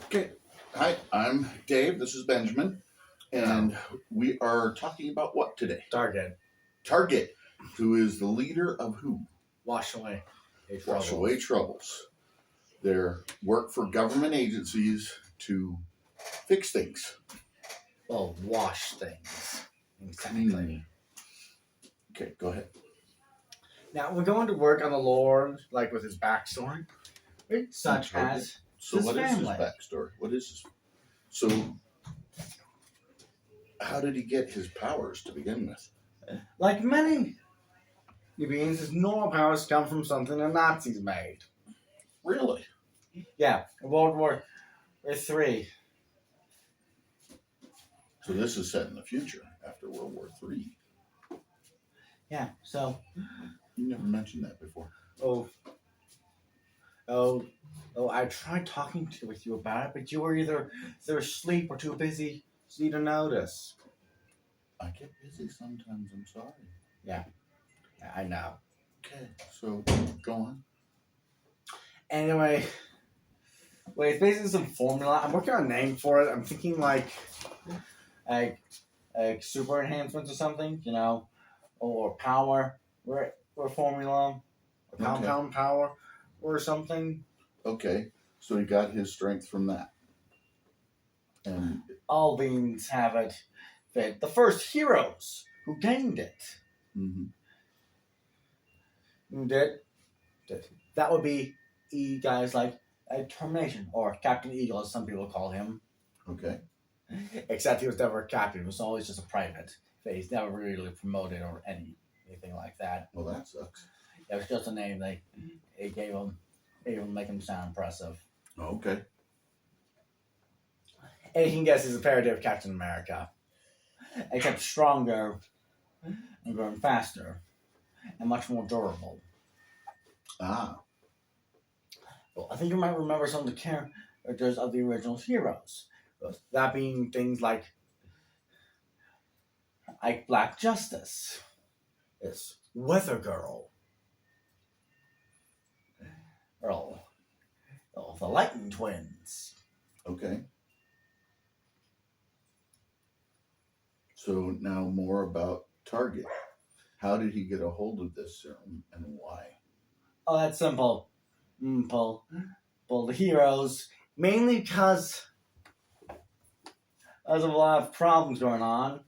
Okay. Hi, I'm Dave. This is Benjamin. And we are talking about what today? Target. Target, who is the leader of who? Wash away. Wash Away Troubles. Their work for government agencies to fix things. Well, wash things. Exactly. Okay, go ahead. Now, we're going to work on the Lord, like with his backstory, such as So his what is his family. backstory? What is his... So how did he get his powers to begin with? Like many beings, his normal powers come from something the Nazis made. Really? Yeah, in World War III. So this is set in the future, after World War III. Yeah, so... You never mentioned that before. I tried talking with you about it, but you were either asleep or too busy for you to notice. I get busy sometimes, I'm sorry. Yeah, I know. Okay, so go on. Anyway, it's basically some formula. I'm working on a name for it. I'm thinking like super enhancements or something, or power or formula, or compound power or something. Okay, so he got his strength from that. And all beings have it. That the first heroes who gained it. That would be guys like Termination, or Captain Eagle, as some people call him. Okay. Except he was never a captain. He was always just a private. He's never really promoted or anything like that. Well, that sucks. It was just a name they gave him. They even make him sound impressive. Okay. And you can guess he's a parody of Captain America. Except stronger and growing faster and much more durable. Ah. Well, I think you might remember some of the characters of the original heroes. That being things like Black Justice, Weather Girl, the Lightning Twins. Okay. So now more about Target. How did he get a hold of this serum and why? Oh, that's simple. Pull the heroes, mainly because there's a lot of problems going on,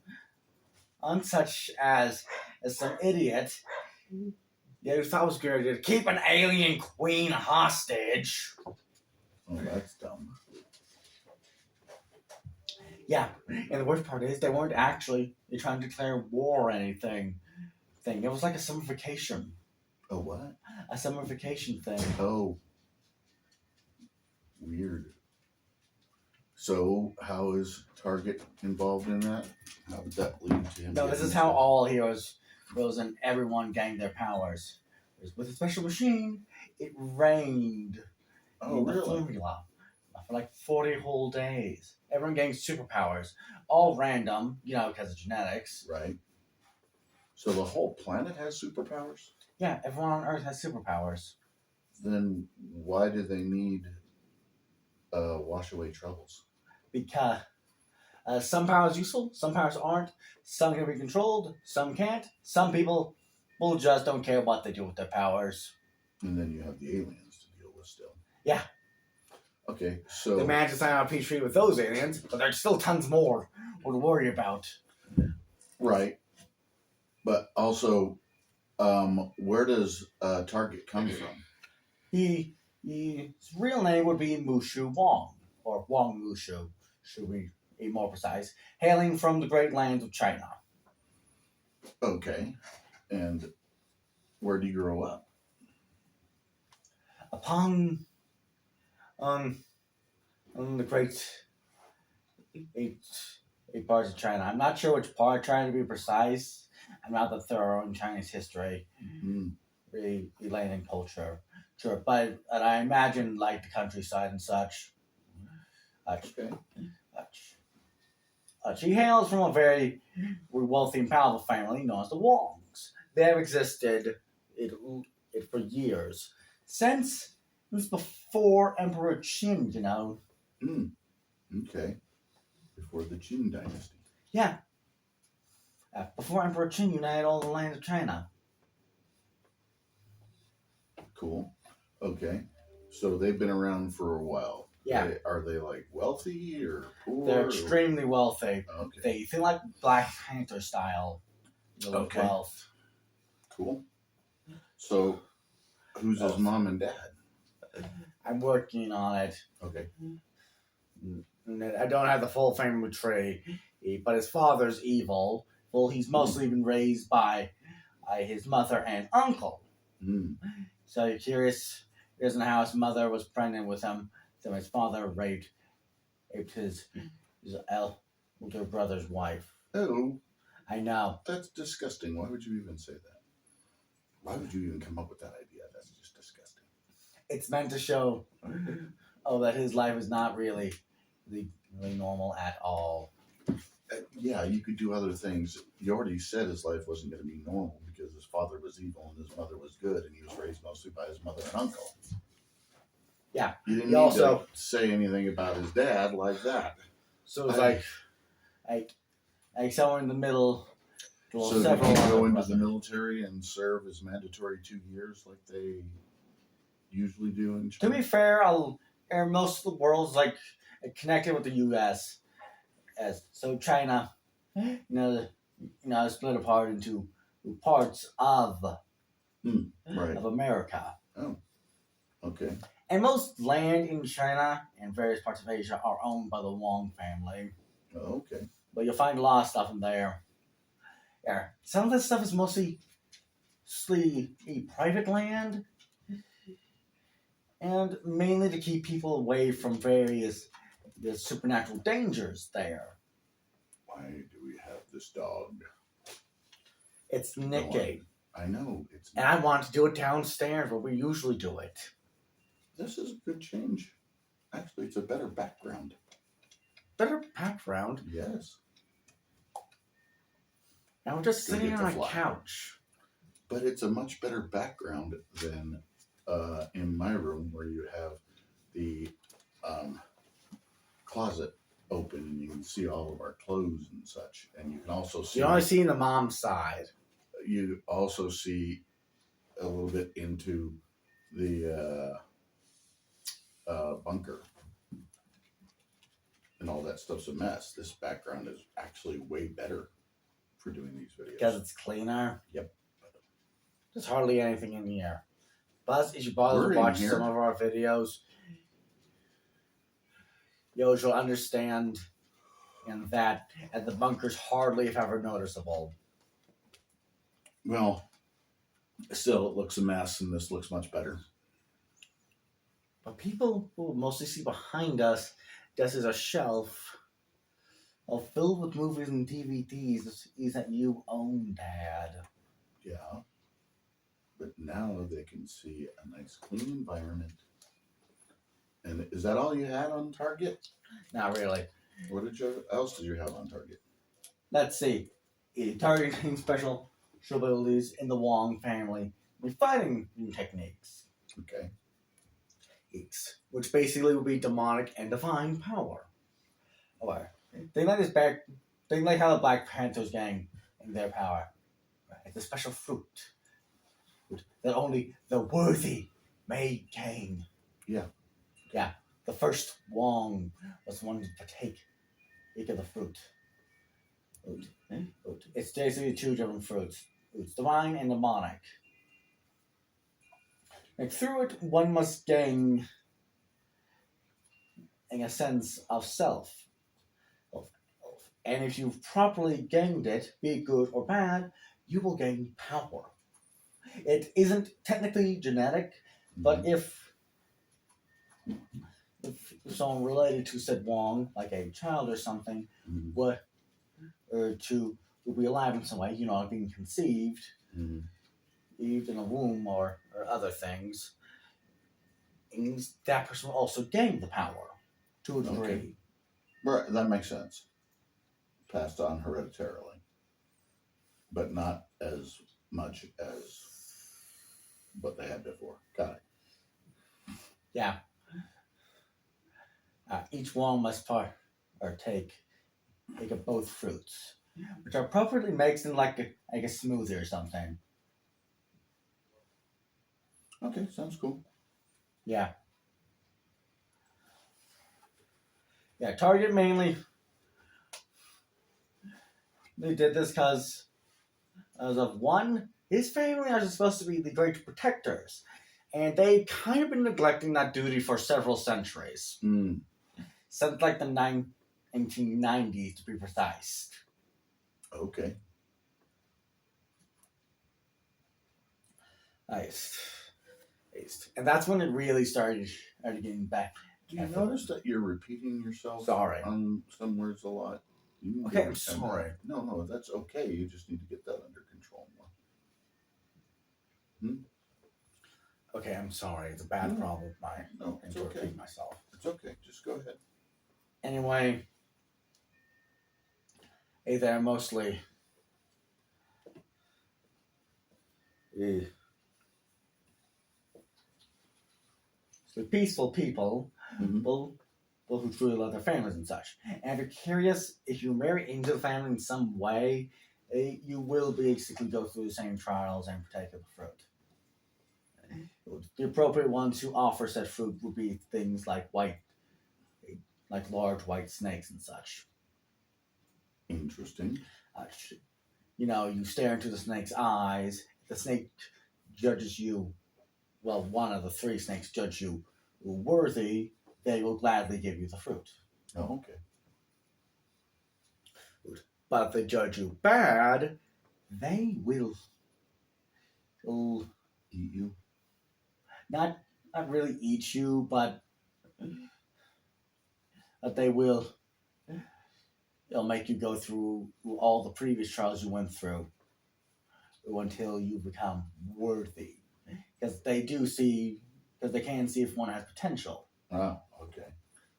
such as some idiot who thought it was good to keep an alien queen hostage. Oh, that's dumb. Yeah, and the worst part is they weren't actually trying to declare war or anything. It was like a summification. A what? A summification thing. Oh. Weird. So how is Target involved in that? How did that lead to him? No, this is how all heroes rose and everyone gained their powers. With a special machine, it rained in the formula for like 40 whole days. Everyone gained superpowers. All random, because of genetics. Right. So the whole planet has superpowers? Yeah, everyone on Earth has superpowers. Then why do they need Wash Away Troubles? Because some powers useful, some powers aren't. Some can be controlled, some can't. Some people will just don't care what they do with their powers. And then you have the aliens to deal with still. Yeah. Okay, so... They managed to sign out a peace treaty with those aliens, but there's still tons more to worry about. Right. But also, where does Target come from? His real name would be Mushu Wong, or Wong Mushu, should be more precise, hailing from the great lands of China. Okay. And where did he grow up? Upon the great eight parts of China. I'm not sure which part, trying to be precise. I'm not that thorough in Chinese history, really laying in culture. Sure, but I imagine like the countryside and such. Okay. She hails from a very wealthy and powerful family known as the Wongs. They have existed for years, since before Emperor Qin, Hmm. Okay. Before the Qing dynasty. Yeah. Before Emperor Qing united all the land of China. Cool. Okay. So they've been around for a while. Yeah. Are they like wealthy or poor? They're extremely wealthy. Okay. They think like Black Panther style. Okay. Wealth. Cool. So, who's his mom and dad? I'm working on it. Okay. I don't have the full family tree, but his father's evil. Well, he's mostly been raised by his mother and uncle. Mm. So you're curious, he doesn't know how his mother was pregnant with him, so his father raped his older brother's wife. Oh, I know. that's disgusting. Why would you even say that? Why would you even come up with that idea? That's just disgusting. It's meant to show, that his life is not really normal at all. Yeah, you could do other things. You already said his life wasn't going to be normal because his father was evil and his mother was good, and he was raised mostly by his mother and uncle. Yeah. You didn't need to say anything about his dad like that. So it's like somewhere in the middle. So did he go into the military and serve his mandatory 2 years like they usually do in China? To be fair, most of the world's like connected with the U.S. So China, split apart into parts of right. of America. Oh, okay. And most land in China and various parts of Asia are owned by the Wang family. Oh, okay. But you'll find a lot of stuff in there. Yeah, some of this stuff is mostly private land, and mainly to keep people away from various supernatural dangers there. Why do we have this dog? It's Nicky. I know. And I want to do it downstairs where we usually do it. This is a good change. Actually, it's a better background. Better background? Yes. Now we're just sitting on a couch. But it's a much better background than in my room where you have the closet open and you can see all of our clothes and such. And you can also see... You only see the mom's side. You also see a little bit into the bunker. And all that stuff's a mess. This background is actually way better for doing these videos. Because it's cleaner? Yep. There's hardly anything in here. Plus, if you bother to watch some of our videos, you'll understand that the bunker's hardly, if ever, noticeable. Well, still, it looks a mess, and this looks much better. But people will mostly see behind us, this is a shelf filled with movies and DVDs that you own, Dad. Yeah. But now they can see a nice clean environment. And is that all you had on Target? Not really. What else did you have on Target? Let's see. Target getting special abilities in the Wong family with fighting techniques. Okay. Which basically would be demonic and divine power. Okay. They like how the Black Panthers gang and their power. It's a special fruit that only the worthy may gain. Yeah. Yeah. The first Wong was the one to partake of the fruit. It's basically two different fruits. It's divine and demonic. And through it, one must gain a sense of self. And if you've properly gained it, be it good or bad, you will gain power. It isn't technically genetic, but if someone related to said Wong, like a child or something, would be alive in some way, being conceived, even in a womb or other things, means that person will also gain the power to a degree. Okay. Right, that makes sense. Passed on hereditarily, but not as much as what they had before. Got it. Yeah. Each one must take of both fruits, which are appropriately mixed in like a smoothie or something. Okay, sounds cool. Yeah. Yeah, Target mainly they did this because as of one, his family are supposed to be the great protectors, and they've kind of been neglecting that duty for several centuries. Mm. Since like the 1990s to be precise. Okay. Nice. And that's when it really started getting back. Do you notice that you're repeating yourself Sorry. on some words a lot? Okay, I'm sorry. No, that's okay. You just need to get that under control more. Okay, I'm sorry. It's a bad problem with mine. No, it's to okay. repeat myself. It's okay. Just go ahead. Anyway, they're mostly peaceful people, people who truly love their families and such. And if you're curious, if you marry into the family in some way, you will basically go through the same trials and partake of the fruit. The appropriate ones who offer said fruit would be things like large white snakes and such. Interesting. You stare into the snake's eyes. The snake judges you. Well, one of the three snakes judge you worthy. They will gladly give you the fruit. Oh, okay. But if they judge you bad, they will Eat you? not really eat you, but they'll make you go through all the previous trials you went through until you become worthy. Because they can see if one has potential. Ah, okay.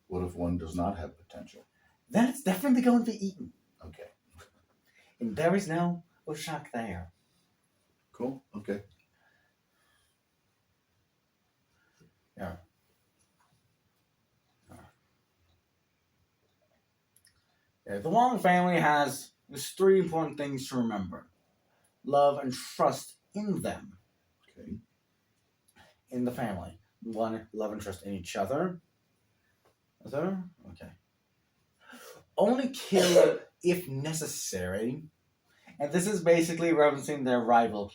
What if one does not have potential? Then it's definitely going to be eaten. Okay. And there is no shock there. Cool. Okay. Yeah. The Wong family has three important things to remember. Love and trust in them. Okay. In the family. One, love and trust in each other. Okay. Only kill if necessary. And this is basically referencing their rivals,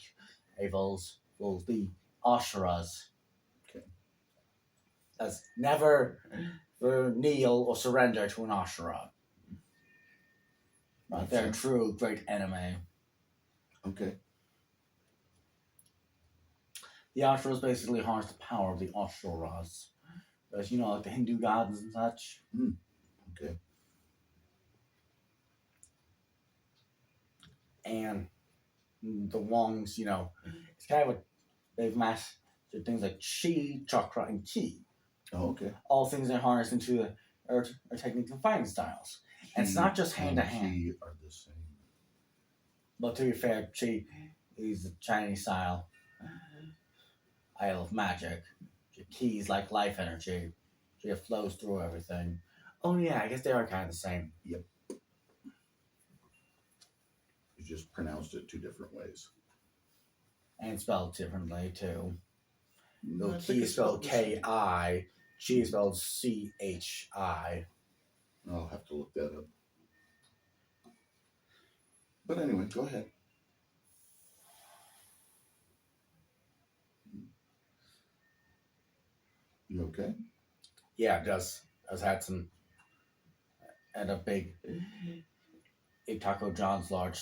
the Ashuras. Okay. As never kneel or surrender to an Ashura. They're a true great enemy. Okay. The Ashuras basically harness the power of the Ashuras. As like the Hindu gods and such. Okay. And the Wongs, it's kind of they've mastered things like Chi, Chakra, and Ki. Oh, okay. All things they harness into are techniques and fighting styles. And it's not just hand to hand. Chi are the same. But to be fair, Chi is the Chinese style. Isle of magic. Ki is like life energy. It flows through everything. Oh yeah, I guess they are kind of the same. Yep. You just pronounced it two different ways. And spelled differently too. No, Ki is spelled Ki. Chi is spelled Chi. I'll have to look that up. But anyway, go ahead. You okay? Yeah, it does. I've had some at a big Taco John's large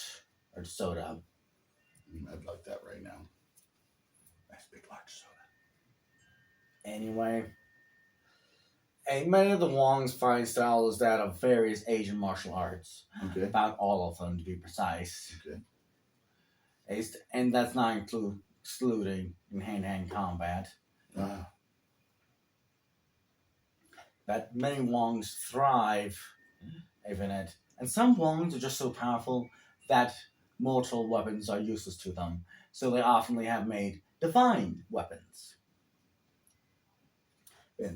soda. I'd like that right now. Nice big large soda. Anyway, many of the Wong's fighting style is that of various Asian martial arts. Okay. About all of them, to be precise. Okay. And that's not excluding in hand-to-hand combat. That many Wongs thrive in it. And some Wongs are just so powerful that mortal weapons are useless to them. So they often have made divine weapons.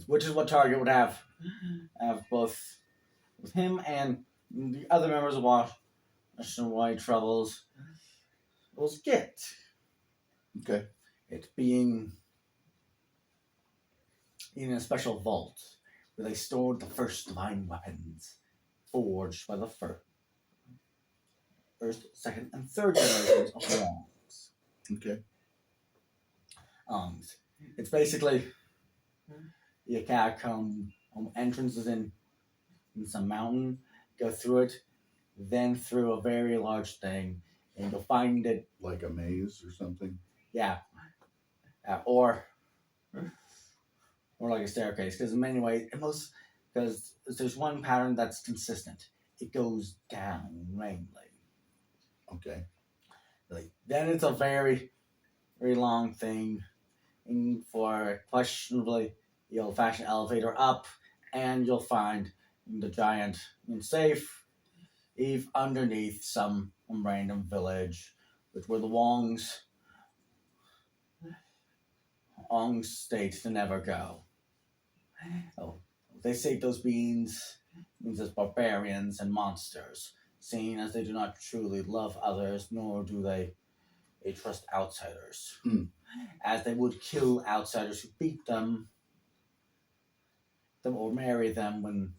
which is what Target would have both with him and the other members of Washington White Troubles was get. Okay. It being in a special vault where they stored the first divine weapons forged by the first, second, and third generations of Wongs. Okay. It's basically your catacomb entrances in some mountain, go through it, then through a very large thing, and you'll find it. Like a maze or something. Yeah, or like a staircase. Because in many ways, because there's one pattern that's consistent. It goes down mainly. Okay. Then it's a very, very long thing, and for questionably the old-fashioned elevator up, and you'll find the giant safe Eve underneath some random village, which were the Wongs state to never go. Oh, they say those beings as barbarians and monsters, seeing as they do not truly love others, nor do they trust outsiders, as they would kill outsiders who beat them or marry them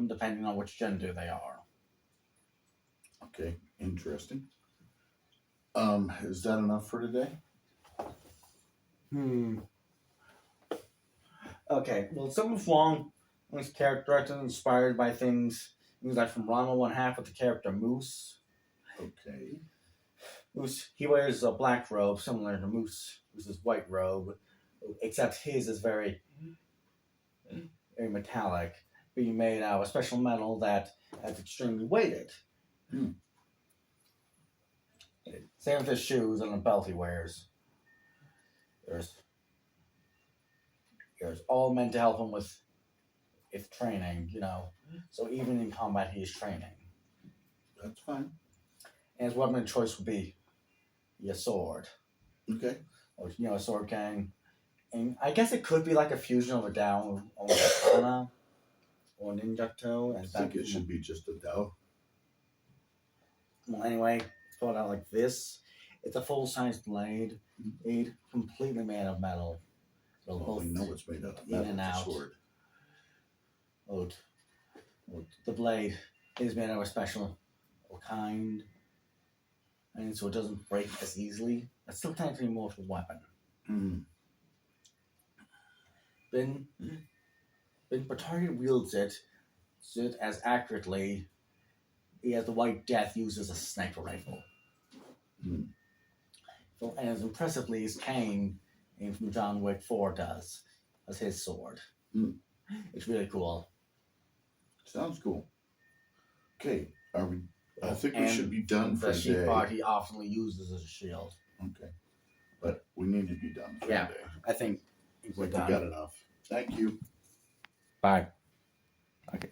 depending on which gender they are. Okay, interesting. Is that enough for today? Okay, well, some of Wong's character art is inspired by things like from Ranma 1/2 with the character Moose. Okay. Moose, he wears a black robe similar to Moose's white robe, except his is very, very metallic, being made out of a special metal that is extremely weighted. Same with his shoes and the belt he wears. There's all meant to help him with training, So even in combat, he's training. That's fine. And his weapon of choice would be a sword. Okay. Or, a sword gang. And I guess it could be like a fusion of a Dao or a katana or ninjato. I think it should be just a Dao. Well, anyway, throw it out like this. It's a full-size blade, completely made of metal. Well, we know it's made out of metal. In and out. Sword. The blade is made of a special kind, and so it doesn't break as easily. It's still technically a mortal weapon. Then Target wields it as accurately as the White Death uses a sniper rifle. So, and as impressively as Kane from John Wick 4 does as his sword. It's really cool. Sounds cool. Okay, are we? I think we should be done for the today. sheep part he often uses as a shield. Okay, but we need to be done for Yeah. today. I think we're We done. got enough. Thank you. Bye. Okay.